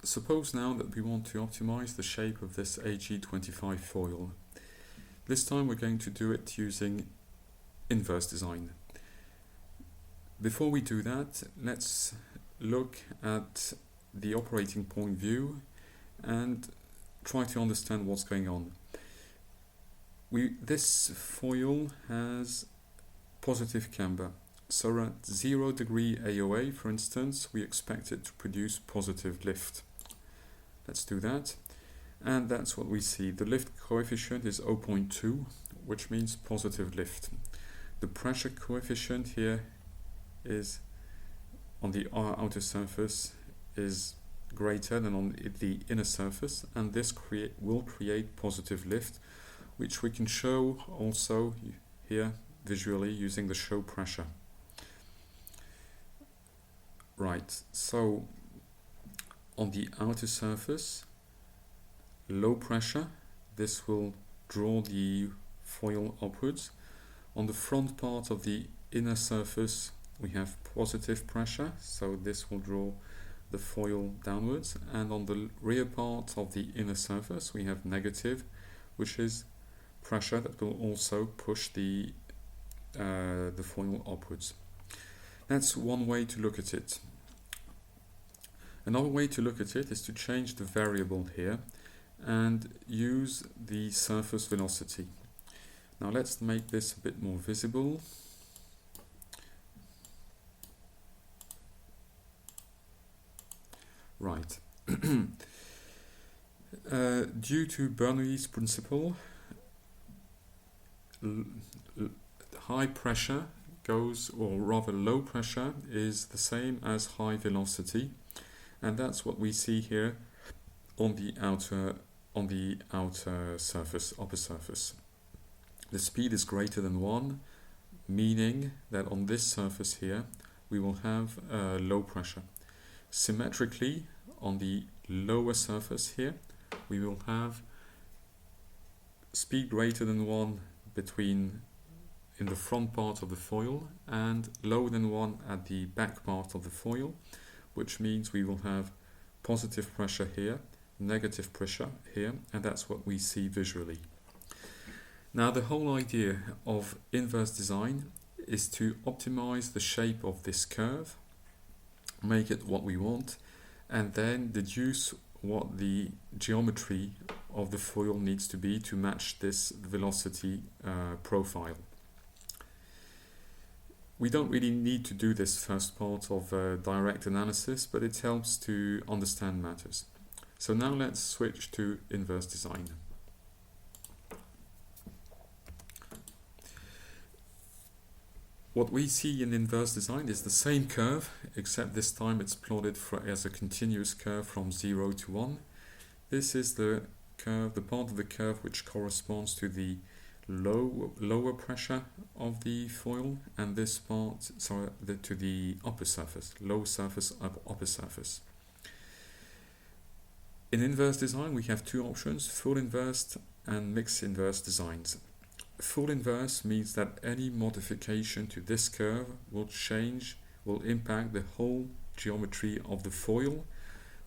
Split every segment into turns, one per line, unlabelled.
Suppose now that we want to optimize the shape of this AG25 foil. This time we're going to do it using inverse design. Before we do that, let's look at the operating point view and try to understand what's going on. This foil has positive camber. So at 0 degree AOA, for instance, we expect it to produce positive lift. Let's do that. And that's what we see. The lift coefficient is 0.2, which means positive lift. The pressure coefficient here is on the outer surface is greater than on the inner surface, and this will create positive lift, which we can show also here visually using the show pressure. Right, so on the outer surface, low pressure, this will draw the foil upwards. On the front part of the inner surface, we have positive pressure, so this will draw the foil downwards, and on the rear part of the inner surface we have negative, which is pressure that will also push the foil upwards. That's one way to look at it. Another way to look at it is to change the variable here and use the surface velocity. Now let's make this a bit more visible. Right. Due to Bernoulli's principle, high pressure goes, or rather low pressure is the same as high velocity, and that's what we see here on the outer surface, upper surface. The speed is greater than 1, meaning that on this surface here we will have low pressure. Symmetrically, on the lower surface here, we will have speed greater than 1 in the front part of the foil and lower than 1 at the back part of the foil, which means we will have positive pressure here, negative pressure here, and that's what we see visually. Now the whole idea of inverse design is to optimize the shape of this curve, make it what we want, and then deduce what the geometry of the foil needs to be to match this velocity profile. We don't really need to do this first part of direct analysis, but it helps to understand matters. So now let's switch to inverse design. What we see in inverse design is the same curve, except this time it's plotted as a continuous curve from 0 to 1. This is the curve, the part of the curve which corresponds to the lower pressure of the foil, and this part, to the upper surface, low surface, upper surface. In inverse design we have two options, full inverse and mixed inverse designs. Full inverse means that any modification to this curve will impact the whole geometry of the foil,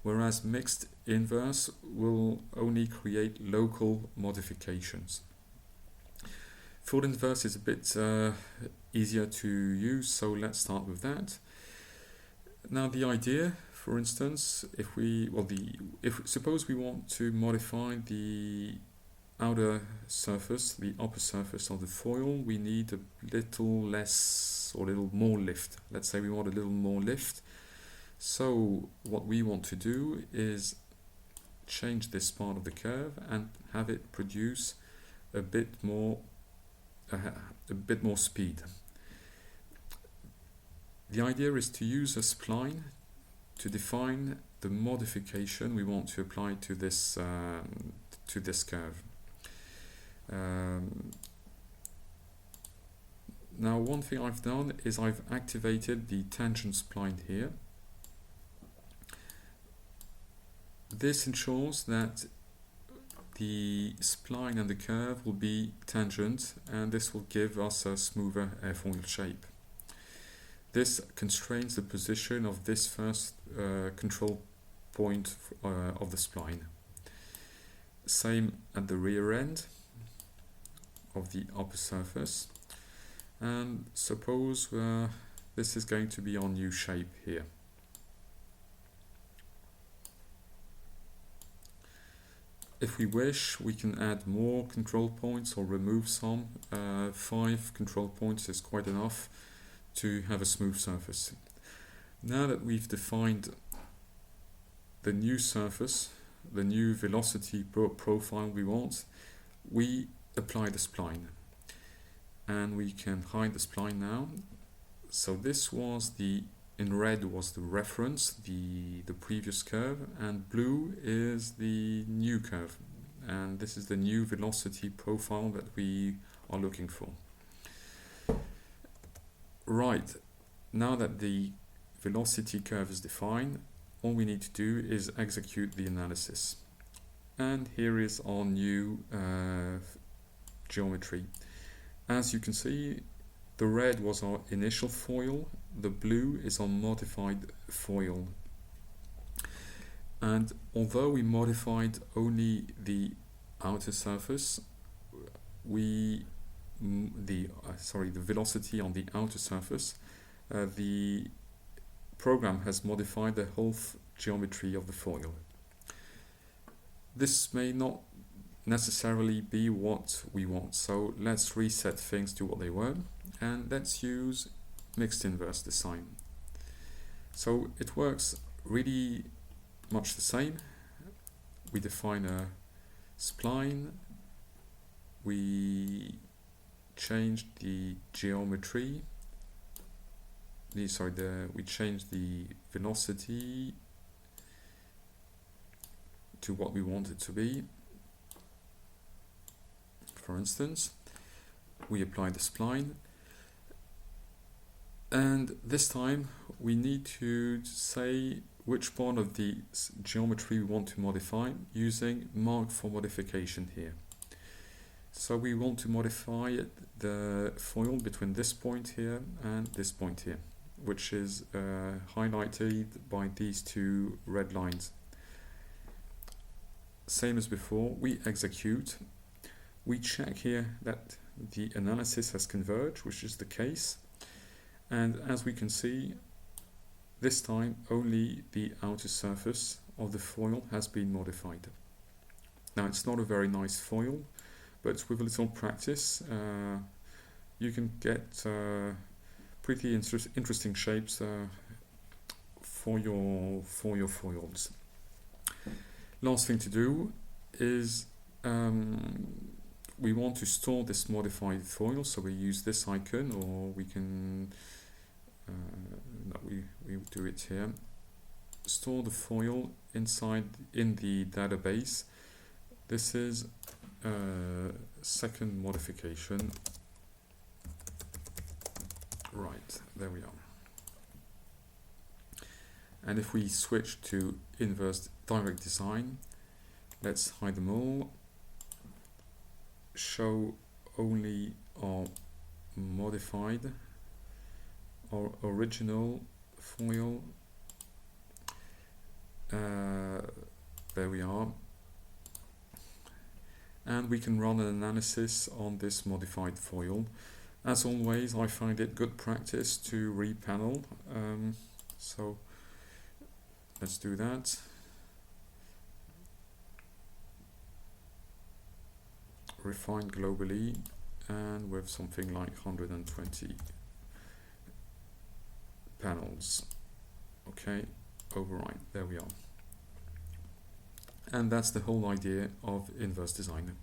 whereas mixed inverse will only create local modifications. Full inverse is a bit easier to use, so let's start with that. Now the idea, for instance, suppose we want to modify the outer surface, the upper surface of the foil, we need a little less or a little more lift. Let's say we want a little more lift. So what we want to do is change this part of the curve and have it produce a bit more speed. The idea is to use a spline to define the modification we want to apply to this curve. Now one thing I've done is I've activated the tangent spline here. This ensures that the spline and the curve will be tangent, and this will give us a smoother airfoil shape. This constrains the position of this first control point of the spline. Same at the rear end of the upper surface, and suppose this is going to be our new shape here. If we wish, we can add more control points or remove some. 5 control points is quite enough to have a smooth surface. Now that we've defined the new surface, the new velocity profile we want, we apply the spline. And we can hide the spline now. So this was in red was the reference, the previous curve, and blue is the new curve. And this is the new velocity profile that we are looking for. Right, now that the velocity curve is defined, all we need to do is execute the analysis. And here is our new geometry. As you can see, the red was our initial foil, the blue is our modified foil. And although we modified only the outer surface, the velocity on the outer surface, the program has modified the whole geometry of the foil. This may not necessarily be what we want, so let's reset things to what they were, and let's use mixed inverse design. So it works really much the same. We define a spline, we change the geometry, we change the velocity to what we want it to be. For instance, we apply the spline, and this time we need to say which part of the geometry we want to modify using mark for modification here. So we want to modify the foil between this point here and this point here, which is highlighted by these 2 red lines. Same as before, we execute. We check here that the analysis has converged, which is the case. And as we can see, this time only the outer surface of the foil has been modified. Now it's not a very nice foil, but with a little practice you can get pretty interesting shapes for your foils. Last thing to do is we want to store this modified foil, so we use this icon, or we can we do it here. Store the foil in the database. This is second modification. Right, there we are. And if we switch to inverse direct design, let's hide them all. Show only our modified, our original foil. There we are. And we can run an analysis on this modified foil. As always, I find it good practice to repanel. So let's do that. Refine globally, and with something like 120 panels. Okay, override. There we are. And that's the whole idea of inverse design.